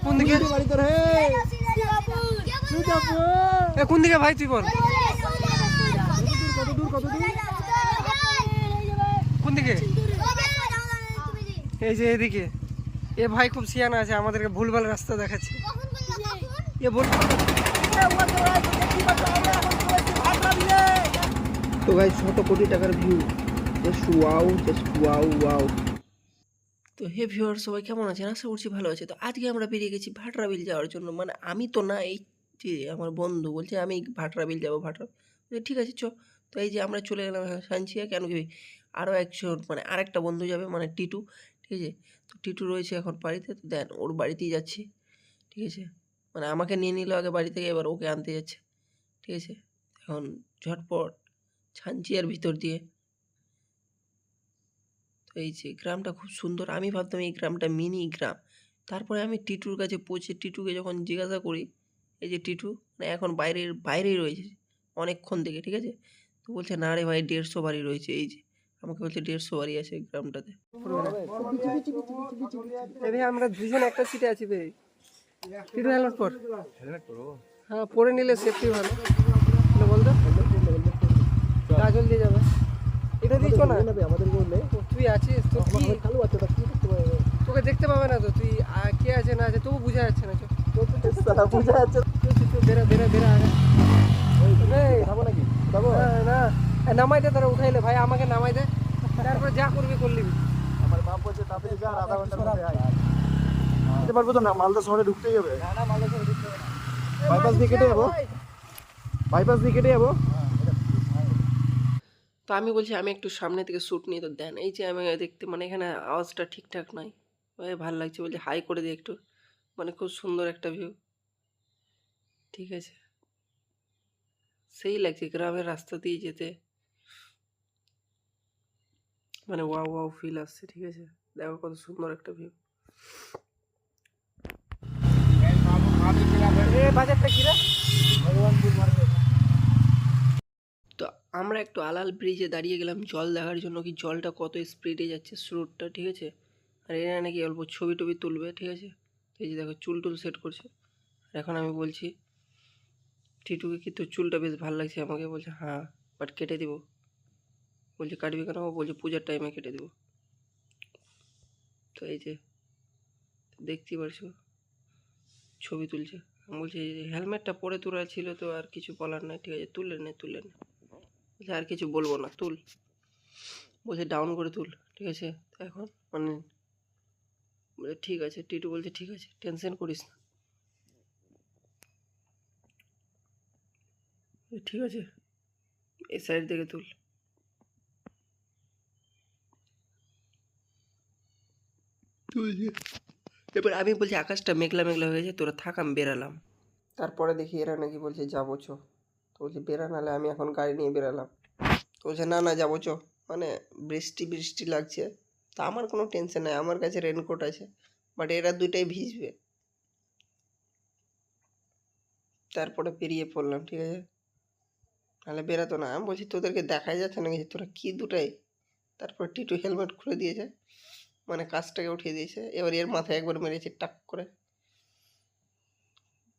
কোন দিকে বাড়ি তোর? হে কোন দিকে ভাই তুই বল কত দূর কত দূর? কোন দিকে? এই যে এদিকে। এ ভাই খুব সিয়ানা আছে, আমাদেরকে ভুলভাল রাস্তা দেখাচ্ছে। এ বল। তো গাইস 100 কোটি টাকার view, just wow, just wow wow. তো হে ভিউয়ার, সবাই কেমন আছেন? আশা করছি ভালো আছে। তো আজকে আমরা বেরিয়ে গেছি ভাটরা বিল যাওয়ার জন্য। মানে আমি তো না, এই যে আমার বন্ধু বলছে আমি ভাটরা বিল যাবো। ঠিক আছে চ। তো এই যে আমরা চলে গেলাম সানচিয়া। কেন কি আরও একজন মানে আরেকটা বন্ধু যাবে, মানে টিটু। ঠিক আছে, তো টিটু রয়েছে এখন বাড়িতে, তো দেন ওর বাড়িতেই যাচ্ছি। ঠিক আছে, মানে আমাকে নিয়ে নিল আগে বাড়ি থেকে, এবার ওকে আনতে যাচ্ছে। ঠিক আছে, এখন ঝটপট ছানচিয়ার ভিতর দিয়ে। তো এই যে গ্রামটা খুব সুন্দর। আমি ভাবতাম এই গ্রামটা মিনি গ্রাম। তারপরে আমি টিটুর কাছে পৌঁছে টিটুকে যখন জিজ্ঞাসা করি, এই যে টিটু মানে এখন বাইরেই রয়েছে অনেকক্ষণ থেকে। ঠিক আছে, তো বলছে না রে ভাই 150 বাড়ি রয়েছে। এই যে আমাকে বলছে 150 বাড়ি আছে এই গ্রামটাতে। আমরা দুজন একটা সিটে আছি ভাই। টিটু হেলমেট পর। হ্যাঁ পরে নিলে সেফটি ভালো। বলতো কাজল দিয়ে যাবে। এটা দিচ্ছ না আমাদের বললে তুই আছিস তো কি চালু আছে, তা কি করতে পারবে? তোকে দেখতে পাবে না তো, তুই কে আছে না আছে তবু বোঝা যাচ্ছে না। সারা বুঝা যাচ্ছে। বেরা বেরা বেরা আগে যাবো নাকি? যাবো না নামাই দে, তারা উঠাইলে ভাই আমাকে নামাই দে, তারপরে যা করবি করলি। আমার বাপ বলছে তাড়াতাড়ি যা, আধা ঘন্টার মধ্যে আয়। যেতে পারবো তো না, মালদা শহরে ঢুকতেই হবে। না মালদা শহরে ঢুকতে হবে না, বাইপাস দিয়ে কেটে যাবো, বাইপাস দিয়ে কেটে যাবো। তো আমি বলছি আমি একটু সামনে থেকে শ্যুট নিয়ে। তো দেন এই যে আমি দেখতে, মানে এখানে আওয়াজটা ঠিকঠাক নাই, ভাই ভালো লাগছে। বলছি হাই করে দিই একটু, মানে খুব সুন্দর একটা ভিউ। ঠিক আছে, সেই লাগছে গ্রামের রাস্তা দিয়ে যেতে, মানে ওয়াও ওয়াও ফিল আসছে। ঠিক আছে, দেখো কত সুন্দর একটা ভিউ। বাজারটা কি রে? তো আমরা একটু আলাল ব্রিজে দাঁড়িয়ে গেলাম জল দেখার জন্য, কি জলটা কত স্পিডে যাচ্ছে স্রোতটা। ঠিক আছে, আর এরা নাকি অল্প ছবি টবি তুলবে। ঠিক আছে, তো এই যে দেখো চুল টুল সেট করছে। আর এখন আমি বলছি টিটুকে কি তোর চুলটা বেশ ভালো লাগছে? আমাকে বলছে হ্যাঁ, বাট কেটে দিব। বলছে কাটবি কেন? বলছে পূজার টাইমে কেটে দেবো। তো এই যে দেখতেই পারছো ছবি তুলছে। আমি বলছি হেলমেটটা পরে তোলা ছিল তো আর কিছু বলার নাই। ঠিক আছে, তুলে নে তুলে নে। বলছে আর কিছু বলবো না, তুল। বলছে ডাউন করে তুল। ঠিক আছে, তো এখন মানে বলে ঠিক আছে। টিটু বলছে ঠিক আছে, টেনশন করিস না। ঠিক আছে, এই সাইড থেকে তুল। তুলছে। এবার আমি বলছি আকাশটা মেঘলা মেঘলা হয়ে গেছে, তোরা থাক আমি বেরালাম। তারপরে দেখি এরা নাকি বলছে যাবো চো। তো বলছে বেরা, নাহলে আমি এখন গাড়ি নিয়ে বেরালাম। তো বলছে না না যাবো চো। মানে বৃষ্টি বৃষ্টি লাগছে, তা আমার কোনো টেনশন নেই, আমার কাছে রেনকোট আছে। বাট এরা দুইটাই ভিজবে। তারপরে বেরিয়ে পড়লাম। ঠিক আছে, নাহলে বেরাতো না। আমি বলছি তোদেরকে দেখাই যাচ্ছে নাকি তোরা কি দুটাই। তারপর টিটু হেলমেট খুলে দিয়েছে, মানে কাজটাকে উঠিয়ে দিয়েছে। এবার এর মাথায় একবার মেরেছে টাক করে।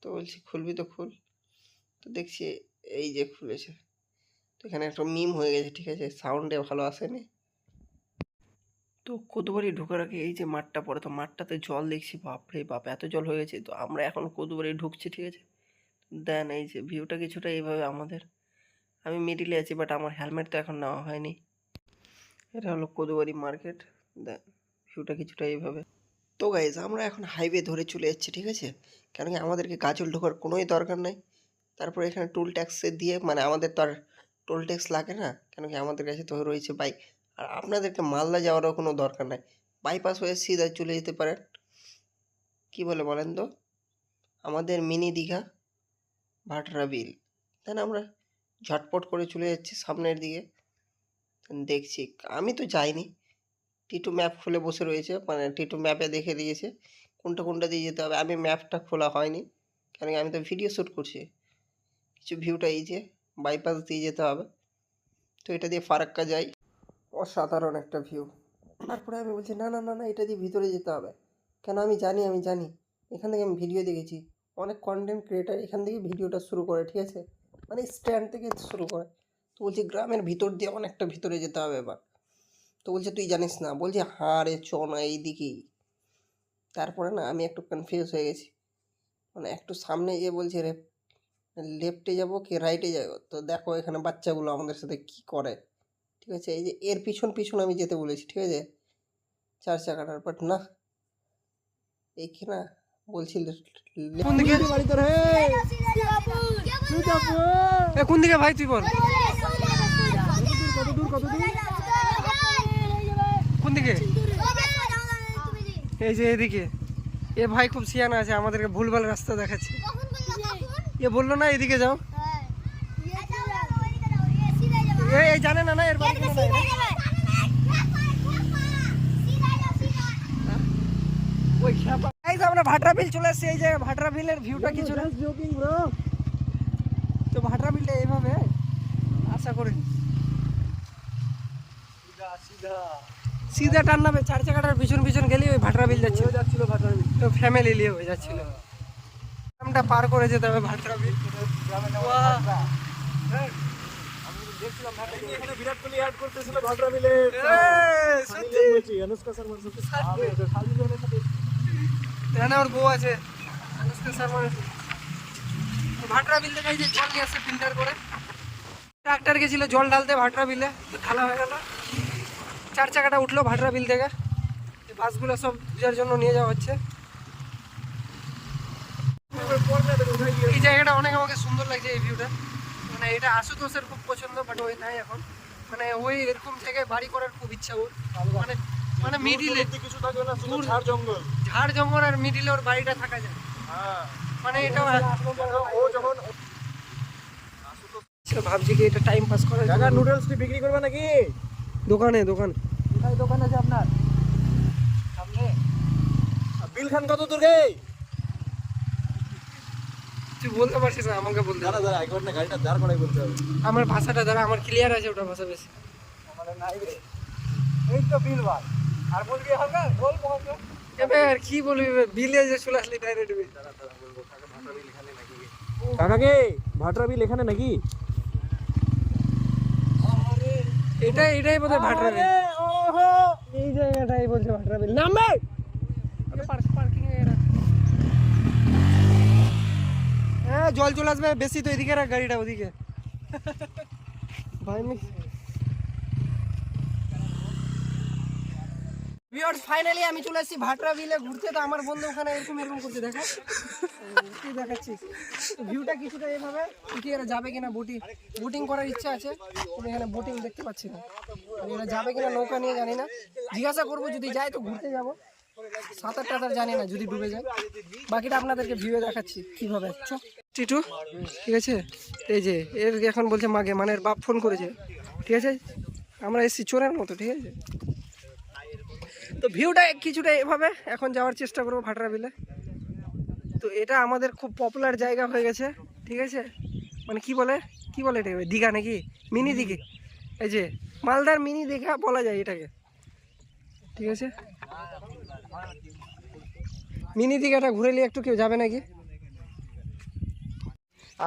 তো বলছি খুলবি তো খুল। তো দেখছি এই যে খুলেছে। তো এখানে একটা মিম হয়ে গেছে। ঠিক আছে, সাউন্ডে ভালো আসেনি। তো কদুবাড়ি ঢোকার আগে এই যে মাঠটা পড়ে, তো মাঠটাতে জল দেখছি, বাপরে বাপ এত জল হয়ে গেছে। তো আমরা এখন কদুবাড়ি ঢুকছি। ঠিক আছে, দেন এই যে ভিউটা কিছুটা এইভাবে আমাদের। আমি মিডিলে আছি, বাট আমার হেলমেট তো এখন নেওয়া হয়নি। এটা হলো কদুবাড়ি মার্কেট। দেন ভিউটা কিছুটা এইভাবে। তো গাইজ আমরা এখন হাইওয়ে ধরে চলে যাচ্ছি। ঠিক আছে, কেন কি আমাদেরকে গাজল ঢোকার কোনোই দরকার নাই। তারপর এখানে টোল ট্যাক্সে দিয়ে, মানে আমাদের তো আর টোল ট্যাক্স লাগে না, কেন কি আমাদের কাছে তো রয়েছে বাইক। আর আপনাদেরকে মালদা যাওয়ারও কোনো দরকার নাই, বাইপাস হয়ে সিধা চলে যেতে পারেন। কি বলে বলেন তো, আমাদের মিনি দীঘা ভাটরা বিল। দেন আমরা ঝটপট করে চলে যাচ্ছি সামনের দিকে। দেখছি, আমি তো যাইনি। টিটু ম্যাপ খুলে বসে রয়েছে, মানে টিটু ম্যাপে দেখে দিয়েছে কোনটা কোনটা দিয়ে যেতে হবে। আমি ম্যাপটা খোলা হয়নি, কেন কি আমি তো ভিডিও শ্যুট করছি। কিছু ভিউটা এই যে বাইপাস দিয়ে যেতে হবে, তো এটা দিয়ে ফারাক্কা যাই। অসাধারণ একটা ভিউ। তারপরে আমি বলছি না না না না, এটা দিয়ে ভিতরে যেতে হবে। কেন? আমি জানি এখান থেকে আমি ভিডিও দেখেছি, অনেক কন্টেন্ট ক্রিয়েটার এখান থেকে ভিডিওটা শুরু করে, ঠিক আছে, মানে স্ট্যান্ড থেকে শুরু করে। তো বলছি গ্রামের ভিতর দিয়ে অনেকটা ভিতরে যেতে হবে এবার। তো বলছে তুই জানিস না, বলছে হ্যাঁ রে চ না এইদিকেই। তারপরে না আমি একটু কনফিউজ হয়ে গেছি, মানে একটু সামনে গিয়ে বলছে রে লেফটে যাবো কি রাইটে যাবো। তো দেখো এখানে বাচ্চাগুলো আমাদের সাথে কি করে, ঠিক আছে, এই যে এর পিছন পিছন আমি যেতে বলেছি, ঠিক আছে, 4 চাকাটার, বাট না এইখানে না বলছি কোন দিকে বাড়ি তোর হে এ কোন দিকে ভাই তুই বল, কত দূর কোন দিকে? এই যে এদিকে। এ ভাই খুব সিয়ানা আছে, আমাদেরকে ভুলভাল রাস্তা দেখাচ্ছে। এ বললো না এদিকে যাও, এই জানে না, না এর বাড়ি কোন ওই খেপা। এই যে আমরা ভাটরা বিল চলে এসেছি, এই যে ভাটরা বিলের ভিউটা কিছু না। Joking bro. তো ভাটরা বিলটা এইভাবে আশা করি সিধা টান নামে, 4 চাকাটার পিছন পিছন গেলে ওই ভাটরা বিল যাচ্ছিল, ভাটরা বিল। তো ফ্যামিলি নিয়ে হয়ে যাচ্ছিল। গ্রামটা পার করে যেতে হবে ভাটরা বিল। দেখছিলাম এখানে বিরাট কোহলি অ্যাড করতেছিল ভাটরা বিলে। সত্যি অনুষ্কা শর্মার সাথে এখানে ওর বউ আছে অনুষ্কা শর্মার। ভাটরা বিল থেকে এই যে জল নিয়ে আসছে ফিল্টার করে, ট্রাক্টর গেছিল জল ঢালতে ভাটরা বিলে, ঢালা হয়ে গেল। 4 চাকাটা উঠলো ভাটরা বিল থেকে, এই বাসগুলো সব পূজার জন্য নিয়ে যাওয়া হচ্ছে। এই জায়গাটা অনেক আমাকে সুন্দর লাগছে, এই ভিউটা, মানে এটা আশুতোষের খুব পছন্দ, বাট ওই নাই এখন, মানে ওই এরকম জায়গায় বাড়ি করার খুব ইচ্ছা ওর, মানে মানে মিডিলে কিছু থাকবে না, শুধু ঝাড় জঙ্গল। ঝাড় জঙ্গল আর মিডিলে ওর বাড়িটা থাকা যায়, হ্যাঁ মানে এটা ও যখন ভাবছি কি এটা টাইম পাস করার কাকা জন্য। নুডলস কি বিক্রি করবে নাকি? দোকান কোথায় দোকান আছে আপনার সামনে? বিল খান কত দূর গে? তুই বলতে পারছিস না, আমাকে বলতে হবে। দাঁড়া একবার না গাড়িটা দাঁড় করাই বলতে হবে। আমার ভাষাটা দ্বারা আমার ক্লিয়ার আছে, ওটা ভাষা বেশি। আমাদের নাই রে, এই তো বিল বার আর বলবি হবে বল বল। এবার কি বলবি, বিলে যে চলে আসলি ডাইরেক্ট বিল। কাকা কে ভাটরা বিল এখানে নাকি? এটাই বোধহয় ভাটরা বিল, ওহো এই জায়গাটাই বলছে ভাটরা বিল। নামবে পার্কিং এ রাখ। হ্যাঁ জল চলে আসবে বেশি, তো এদিকে রাখ গাড়িটা, ওদিকে ভাই মিস। ভিউয়ার্স ফাইনালি আমি চলে এসেছি ভাটরা বিলে ঘুরতে। তো আমার বন্ধু ওখানে এরকম করতে দেখা, কি দেখাচ্ছি ভিউটা কিছুটা এইভাবে। কি এরা যাবে কিনা বোটিং করার ইচ্ছা আছে, কিন্তু এখানে বোটিং দেখতে পাচ্ছি না। এরা যাবে কিনা নৌকা নিয়ে জানি না, জিজ্ঞাসা করবো, যদি যাই তো ঘুরতে যাবো। সাঁতার টাতার জানি না, যদি ডুবে যায়। বাকিটা আপনাদেরকে ভিউয়ে দেখাচ্ছি কিভাবে। টিটু ঠিক আছে, এই যে এর এখন বলছে মাগে, মানে এর বাপ ফোন করেছে, ঠিক আছে, আমরা এসছি চোরের মতো, ঠিক আছে। তো ভিউটা কিছুটা এভাবে, এখন যাওয়ার চেষ্টা করবো ভাটরা বিলে। তো এটা আমাদের খুব পপুলার জায়গা হয়ে গেছে, ঠিক আছে, মানে কি বলে এটা দীঘা নাকি মিনি দীঘা, এই যে মালদার মিনি দীঘা বলা যায় এটাকে, ঠিক আছে। মিনি দীঘাটা ঘুরে নিয়ে একটু কেউ যাবে নাকি?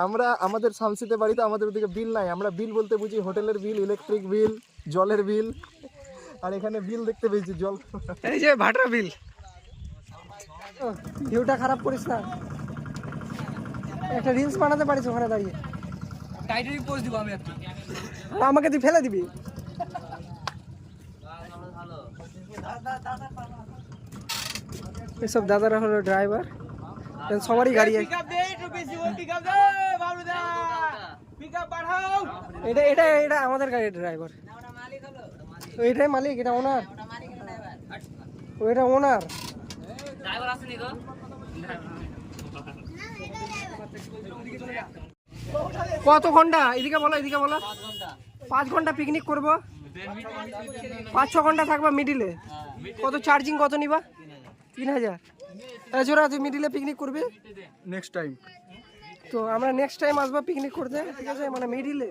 আমরা আমাদের শামসিতে বাড়িতে আমাদের ওদিকে বিল নাই, আমরা বিল বলতে বুঝি হোটেলের বিল, ইলেকট্রিক বিল, জলের বিল। আর এখানে বিল দেখতে পেয়েছি জল, এই যে ভাটরা বিল। ভিউটা খারাপ করিস না, একটা রিলস বানাতে পারিস ওখানে দাঁড়িয়ে, টাইটেল পোস্ট দিব আমি একটা, আমাকে তুই ফেলে দিবি। এসব দাদারা হলো ড্রাইভার, সবারই গাড়ি আছে। এটা আমাদের গাড়ির ড্রাইভার, এটাই মালিক, এটা ওনার, ওইটা ওনার। কত ঘন্টা এদিকে বলো 5 ঘন্টা পিকনিক করবো, 5-6 ঘন্টা থাকবা মিডিলে। কত চার্জিং কত নিবা? 3000। জোরা তুই মিডিলে পিকনিক করবি নেক্সট টাইম। তো আমরা নেক্সট টাইম আসবো পিকনিক করতে, ঠিক আছে, মানে মিডিলে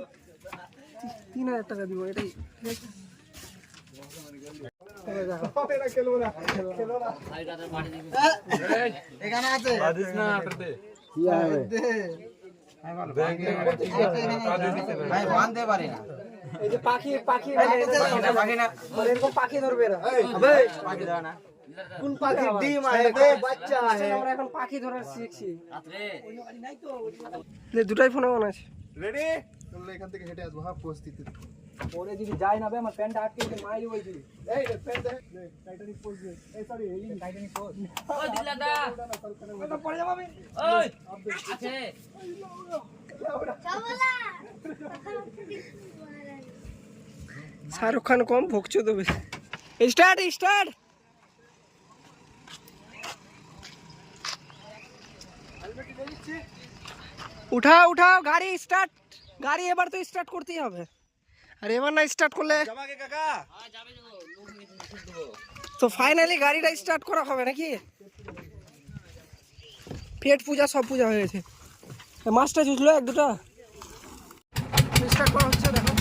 3000 টাকা দিব, এটাই ঠিক আছে। এখানে আছে ভাই বাঁধতে পারি না এই যে পাখি পাখি না মানে এরকম পাখি ধরবে এরা পাখি দাও না কোন পাখি ডিম আছে বাচ্চা আছে আমরা এখন পাখি ধরার শিখছি দুটাই ফোনে মনে আছে রেডি চলো এখান থেকে হেঁটে আসবো হ্যাঁ পরিস্থিতি পরে যদি যাই না বে আমার প্যান্টটা আটকে দিতে মাইরি বলছি এই প্যান্ট দে টাইটানিক পোজ দে এই সরি এই টাইটানিক পোজ ওই দিলাদা এটা পড়ে যাবো আমি ওই আছে শাহরুখ খান কম ভোগছো তো বেশি স্টার্ট স্টার্ট উঠাও উঠাও গাড়ি স্টার্ট গাড়ি এবার তো স্টার্ট করতেই হবে আর এবার না স্টার্ট করলে তো ফাইনালি গাড়িটা স্টার্ট করা হবে নাকি পেট পূজা সব পূজা হয়ে গেছে মাছটা চুষলো এক দুটা স্টার্ট করা হচ্ছে দেখো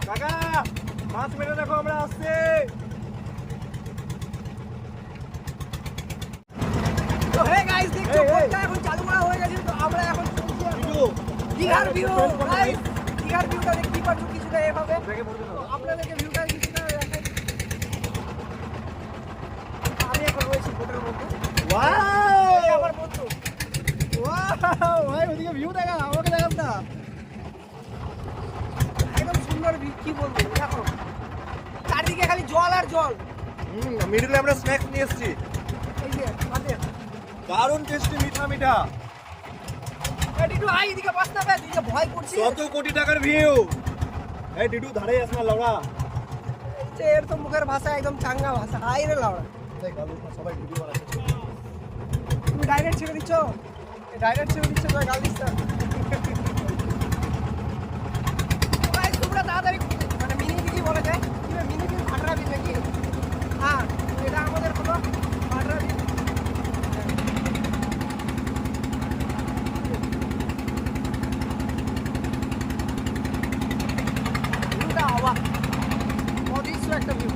কাকা মাছ মেরে দেখো আমরা আসছে তো হে গাইস দেখছো বোটটা এখন চালু করা হয়ে গেছে তো আমরা এখন দীঘার ভিউ গাইস দীঘার ভিউটা দেখতে পাচ্ছ কিছুটা এভাবে তো আপনাদেরকে ভিউটা কিছুটা দেখাই আমি এখন রয়েছি বোটের মধ্যে ওয়াও আমার বন্ধু ওয়াও ভাই ওদিকে ভিউ দেখা আমাকে দেখাস না একদম সুন্দর ভিউ কি বলবো দেখো চারদিকে খালি জল আর জল মিডলে আমরা স্ন্যাক্স নিয়ে এসেছি এই যে হাতে দারুণ টেস্টি মিঠা মিঠা ডিডু আই এদিকে বস না বে তুই ভয় করছিস 100 কোটি টাকার ভিউ এই ডিডু ধারে আস না লাউড়া এর তো মুখের ভাষা একদম চাঙ্গা ভাষা হাই রে লাউড়া সবাই ভিডিও বানাচ্ছে তুমি ডাইরেক্ট ছেড়ে দিচ্ছ ডাইরেক্ট ছেড়ে দিচ্ছ তো গাল দিচ্ছ ভাই তোমরা তাড়াতাড়ি মানে মিনি কি বলে যায় কি মিনি কি ভাটরা বিল নাকি হ্যাঁ এটা আমাদের হলো ভাটরা বিল ভিউটা অবাক অদৃশ্য একটা ভিউ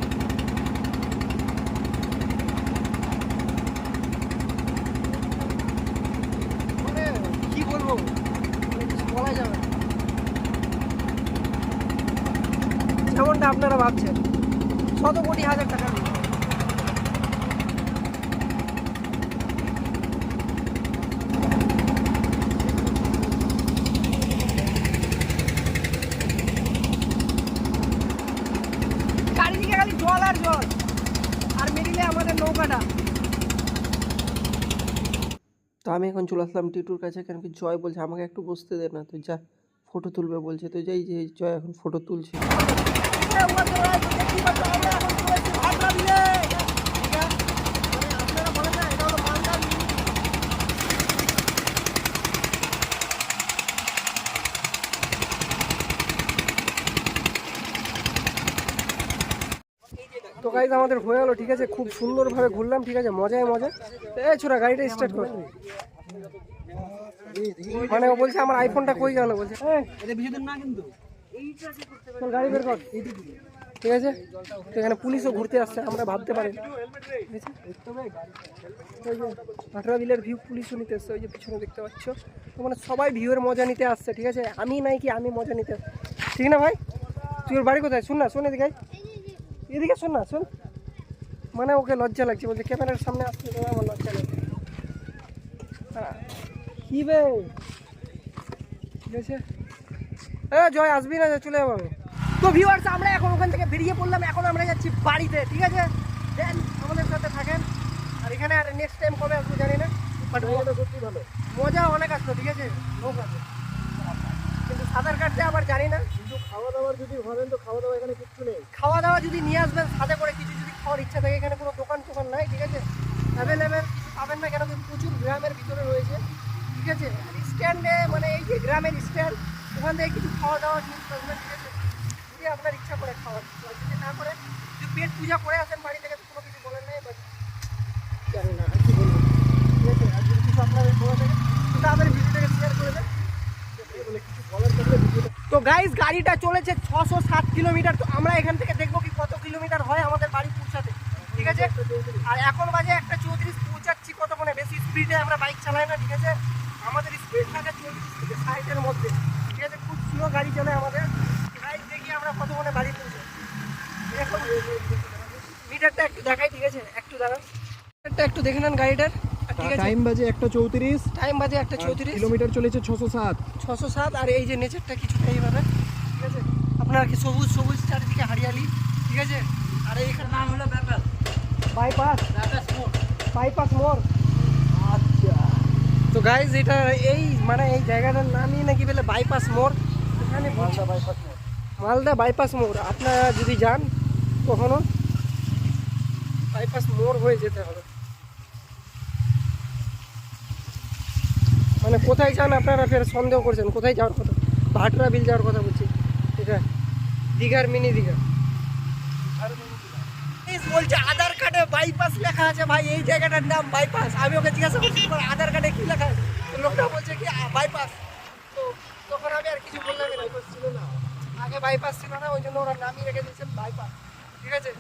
মানে কি বলবো মানে কিছু বলা যাবে না। যেমনটা আপনারা ভাবছেন শত কোটি হাজার টাকা দিয়ে চারিদিকে খালি জল আর জল আর মিডিলে আমাদের নৌকাটা তো আমি এখন চলে আসলাম টিটুর কাছে কেন কি জয় বলছে আমাকে একটু বসতে দে না তুই যা ফটো তুলবে বলছে তো যাই যে জয় এখন ফটো তুলছে তো গাইজ আমাদের হয়ে গেলো ঠিক আছে খুব সুন্দরভাবে ঘুরলাম ঠিক আছে মজায় মজা এই ছোড়া গাড়িটা স্টার্ট কর মানে ও বলছে আমার আইফোনটা কই গেল বলছে এটা বেশি দিন না কিন্তু চল গাড়ি বের কর ঠিক আছে তো এখানে পুলিশও ঘুরতে আসছে আমরা ভাবতে পারি ভাটরা বিলের ভিউ পুলিশও নিতে আসছে ওই যে পিছনে দেখতে পাচ্ছ তো মানে সবাই ভিউয়ের মজা নিতে আসছে ঠিক আছে আমি নাই কি আমি মজা নিতে আসছি ঠিক না ভাই তুই ওর বাড়ি কোথায় শুন না শোন এদিকে এদিকে শোন না শোন মানে ওকে লজ্জা লাগছে বলছে ক্যামেরার সামনে আসছে তো আমার লজ্জা লাগছে কি বে ঠিক আছে জয় আসবি না চলে যাবো আমি তো ভিউয়ার্স আমরা এখন ওখান থেকে বেরিয়ে পড়লাম এখন আমরা যাচ্ছি বাড়িতে ঠিক আছে দেন আমাদের সাথে থাকেন আর এখানে আর নেক্সট টাইম কবে আসবো জানি না বাট মজা সত্যি ভালো মজা অনেক আসতো ঠিক আছে নৌকাতে কিন্তু সাঁতার কাটতে আবার জানি না কিন্তু খাওয়া দাওয়ার যদি ভাবেন তো খাওয়া দাওয়া এখানে কিচ্ছু নেই খাওয়া দাওয়া যদি নিয়ে আসবেন সাথে করে কিছু যদি খাওয়ার ইচ্ছা থাকে এখানে কোনো দোকান টোকান নাই ঠিক আছে অ্যাভেলেবেল কিছু পাবেন না কেন কি প্রচুর গ্রামের ভিতরে রয়েছে ঠিক আছে স্ট্যান্ডে মানে এই যে গ্রামের স্ট্যান্ড ওখান থেকে কিছু খাওয়া দাওয়া নিয়ে আসবেন ঠিক আছে যদি আপনার ইচ্ছা করে খাওয়ার যদি না করে যদি পেট পূজা করে আসেন বাড়ি থেকে তো কোনো কিছু বলেন নাই বাট জানি না আর কি বলবো, ঠিক আছে? আর যদি কিছু আপনাদের বলা থাকে তো তাড়াতাড়ি ভিডিওটাকে শেয়ার করে দেন। কিছু বলার থাকলে ভিডিওটা। তো গাইস গাড়িটা চলেছে 607 কিলোমিটার। তো আমরা এখান থেকে দেখবো কি কত কিলোমিটার হয় আমাদের বাড়ি পৌঁছাতে, ঠিক আছে? আর এখন বাজে 1:34, পৌঁছাচ্ছি কতক্ষণে, বেশি স্পিডে আমরা বাইক চালাই না, ঠিক আছে? আমাদের স্পিড থাকে 40 থেকে 60-এর মধ্যে, ঠিক আছে? খুব স্লো গাড়ি চলে আমাদের। গাইস দেখি আমরা কতক্ষণে বাড়ি পৌঁছাই। এখন মিটারটা একটু দেখাই, ঠিক আছে? একটু দাঁড়ান, মিটারটা একটু দেখে নেন গাড়িটার, ঠিক আছে? টাইম বাজে 1:34, টাইম বাজে 1:34, কিলোমিটার চলেছে 607। 607। আর এই যে নেচারটা কিছুটা এইভাবে, ঠিক আছে? আপনার কি সবুজ সবুজ চারিদিকে হরিয়ালি, ঠিক আছে? আর এইখানে নাম হলো ব্যাপার বাইপাস, ব্যাপার মোড়। বাইপাস মোড়। আচ্ছা, তো গাইজ এটা এই মানে এই জায়গাটার নামই নাকি বলে বাইপাস মোড়। এখানে মালদা বাইপাস মোড়। মালদা বাইপাস মোড়। আপনারা যদি যান কখনো বাইপাস মোড় হয়ে যেতে হবে। মানে কোথায় যান আপনারা ফের সন্দেহ করছেন, কোথায় যাওয়ার কথা? ভাটরা বিল যাওয়ার কথা বলছি, এটা দীঘার মিনি দীঘা। বলছে আধার কার্ডে বাইপাস লেখা আছে। ভাই এই জায়গাটার নাম বাইপাস। আমি ওকে জিজ্ঞাসা করছি তোমার আধার কার্ডে কি লেখা আছে? তো লোকটা বলছে কি বাইপাস। তো তখন আমি আর কিছু বললাম না, ছিল না আগে বাইপাস ছিল না, ওই জন্য ওরা নামই রেখে দিয়েছে বাইপাস, ঠিক আছে?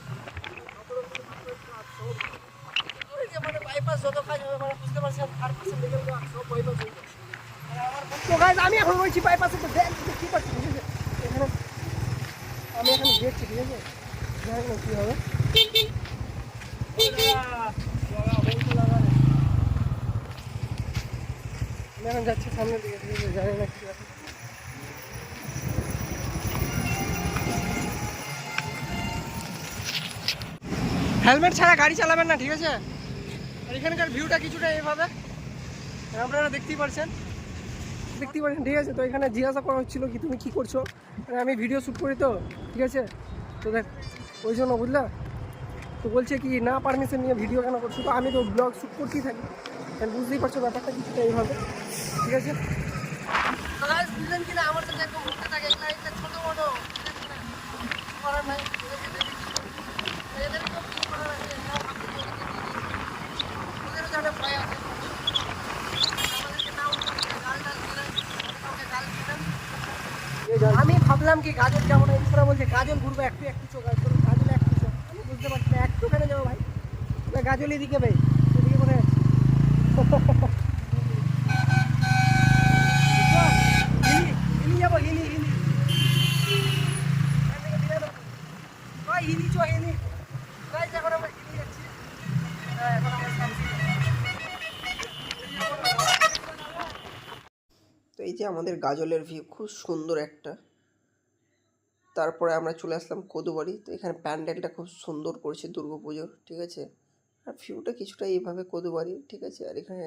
ওই যে মানে বাইপাস যত কাজ হবে মানে বুঝতে পারছি আর পার্সেন্ট লেগে সব বাইপাস হয়ে যায়। তো গাইজ আমি এখন বলছি বাইপাসে তো দেখ কি পাচ্ছি, ঠিক আছে? এখানে আমি এখন দেখছি, ঠিক আছে? দেখ না কী হবে। আমি এখন যাচ্ছি সামনের দিকে, ঠিক আছে? জানি না কি আছে। হেলমেট ছাড়া গাড়ি চালাবেন না, ঠিক আছে? আর এখানকার ভিউটা কিছুটা এইভাবে আপনারা দেখতেই পাচ্ছেন, ঠিক আছে? তো এখানে জিজ্ঞাসা করা হচ্ছিলো কি তুমি কী করছো, মানে আমি ভিডিও শ্যুট করি তো, ঠিক আছে? তো দেখ ওই জন্য বুঝলা, তো বলছে কি না পারমিশন নিয়ে ভিডিও কেন করছো? তো আমি তো ব্লগ শ্যুট করতেই থাকি, বুঝতেই পারছো ব্যাপারটা কিছুটা এইভাবে, ঠিক আছে? তো গাইস বুঝলেন কিনা আমার সাথে একদম ঘুরতে থাকে, এগুলা এগুলা ছোটো মোটো করার নাই, এদেরকেও কিছু করার আছে, ওদেরও যাতে ভয় আছে, আমাদেরকে নাও গালটা দিলেন, কাউকে গাল দিলেন। আমি ভাবলাম কি গাজল যাবো না, ইসরা বলছে গাজল ঘুরবো একটু একটু চোখ, গাজল একটু চোখ। আমি বুঝতে পারছি না একটু কেন যাবো ভাই, গাজল এদিকে ভাই, এদিকে মনে যাচ্ছে হিলি যাবো, হিলি হিলি হিলি চো হিলি। এখন আমরা হিলি যাচ্ছি, হ্যাঁ এখন আমরা যাচ্ছি। তো এই যে আমাদের গাজলের ভিউ খুব সুন্দর একটা। তারপরে আমরা চলে আসলাম কদুবাড়ি। তো এখানে প্যান্ডেলটা খুব সুন্দর করেছে দুর্গাপুজোর, ঠিক আছে? আর ভিউটা কিছুটা এইভাবে কদুবাড়ির, ঠিক আছে? আর এখানে